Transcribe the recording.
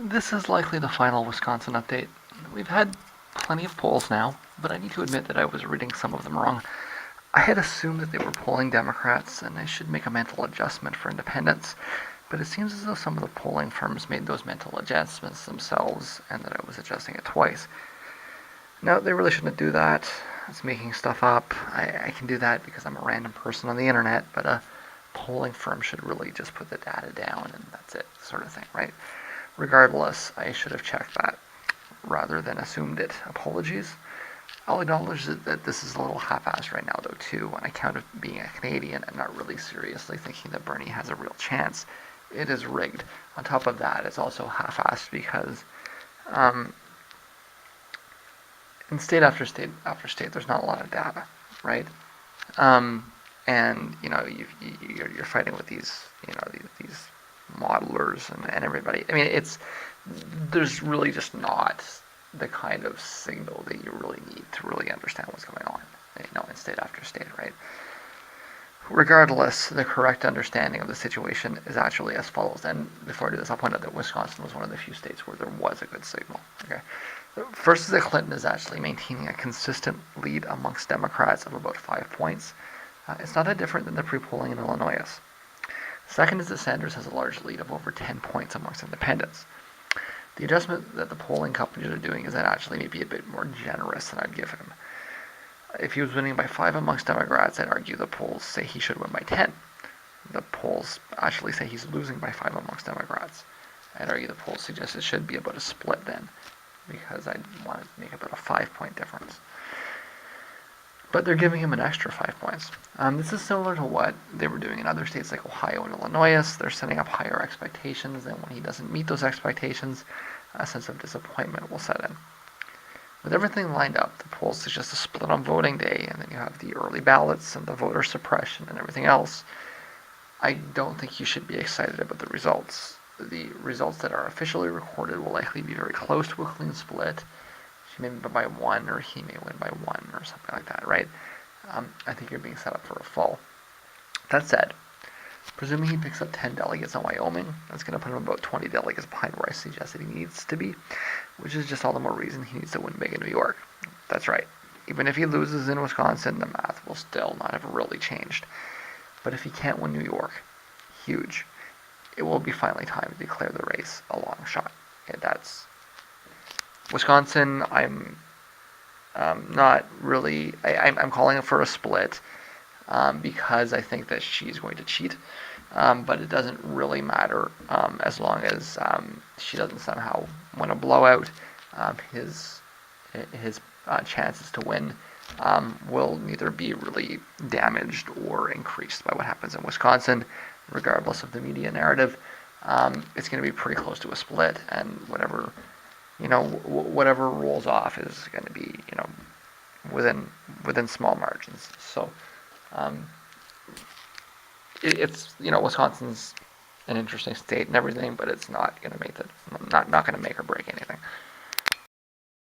This is likely the final Wisconsin update. We've had plenty of polls now, but I need to admit that I was reading some of them wrong. I had assumed that they were polling Democrats, and I should make a mental adjustment for independents, but it seems as though some of the polling firms made those mental adjustments themselves, and that I was adjusting it twice. No, they really shouldn't do that. It's making stuff up. I can do that because I'm a random person on the internet, but a polling firm should really just put the data down, and that's it, sort of thing, right? Regardless, I should have checked that rather than assumed it. Apologies. I'll acknowledge that this is a little half-assed right now, though, too, on account of being a Canadian and not really seriously thinking that Bernie has a real chance. It is rigged. On top of that, it's also half-assed because in state after state after state, there's not a lot of data, right? And you're fighting with these these modelers and everybody. I mean, there's really just not the kind of signal that you really need to really understand what's going on, in state after state, right? Regardless, the correct understanding of the situation is actually as follows. And before I do this, I'll point out that Wisconsin was one of the few states where there was a good signal. Okay, first is that Clinton is actually maintaining a consistent lead amongst Democrats of about 5 points. It's not that different than the pre-polling in Illinois. Second is that Sanders has a large lead of over 10 points amongst independents. The adjustment that the polling companies are doing is that actually maybe a bit more generous than I'd give him. If he was winning by 5 amongst Democrats, I'd argue the polls say he should win by 10. The polls actually say he's losing by 5 amongst Democrats. I'd argue the polls suggest it should be about a split then, because I'd want to make about a 5-point difference. But they're giving him an extra 5 points. This is similar to what they were doing in other states like Ohio and Illinois. They're setting up higher expectations, and when he doesn't meet those expectations, a sense of disappointment will set in. With everything lined up, the polls suggest a split on voting day, and then you have the early ballots and the voter suppression and everything else. I don't think you should be excited about the results. The results that are officially recorded will likely be very close to a clean split. She may win by 1, or he may win by 1, or something like that, right? I think you're being set up for a fall. That said, presuming he picks up 10 delegates in Wyoming, that's going to put him about 20 delegates behind where I suggested he needs to be, which is just all the more reason he needs to win big in New York. That's right. Even if he loses in Wisconsin, the math will still not have really changed. But if he can't win New York, huge. It will be finally time to declare the race a long shot. Okay, that's Wisconsin. I'm not really. I'm calling it for a split because I think that she's going to cheat. But it doesn't really matter as long as she doesn't somehow win a blowout. His chances to win will neither be really damaged or increased by what happens in Wisconsin, regardless of the media narrative. It's going to be pretty close to a split, and whatever rolls off is going to be within small margins. So it's Wisconsin's an interesting state and everything, but it's not going to make not going to make or break anything.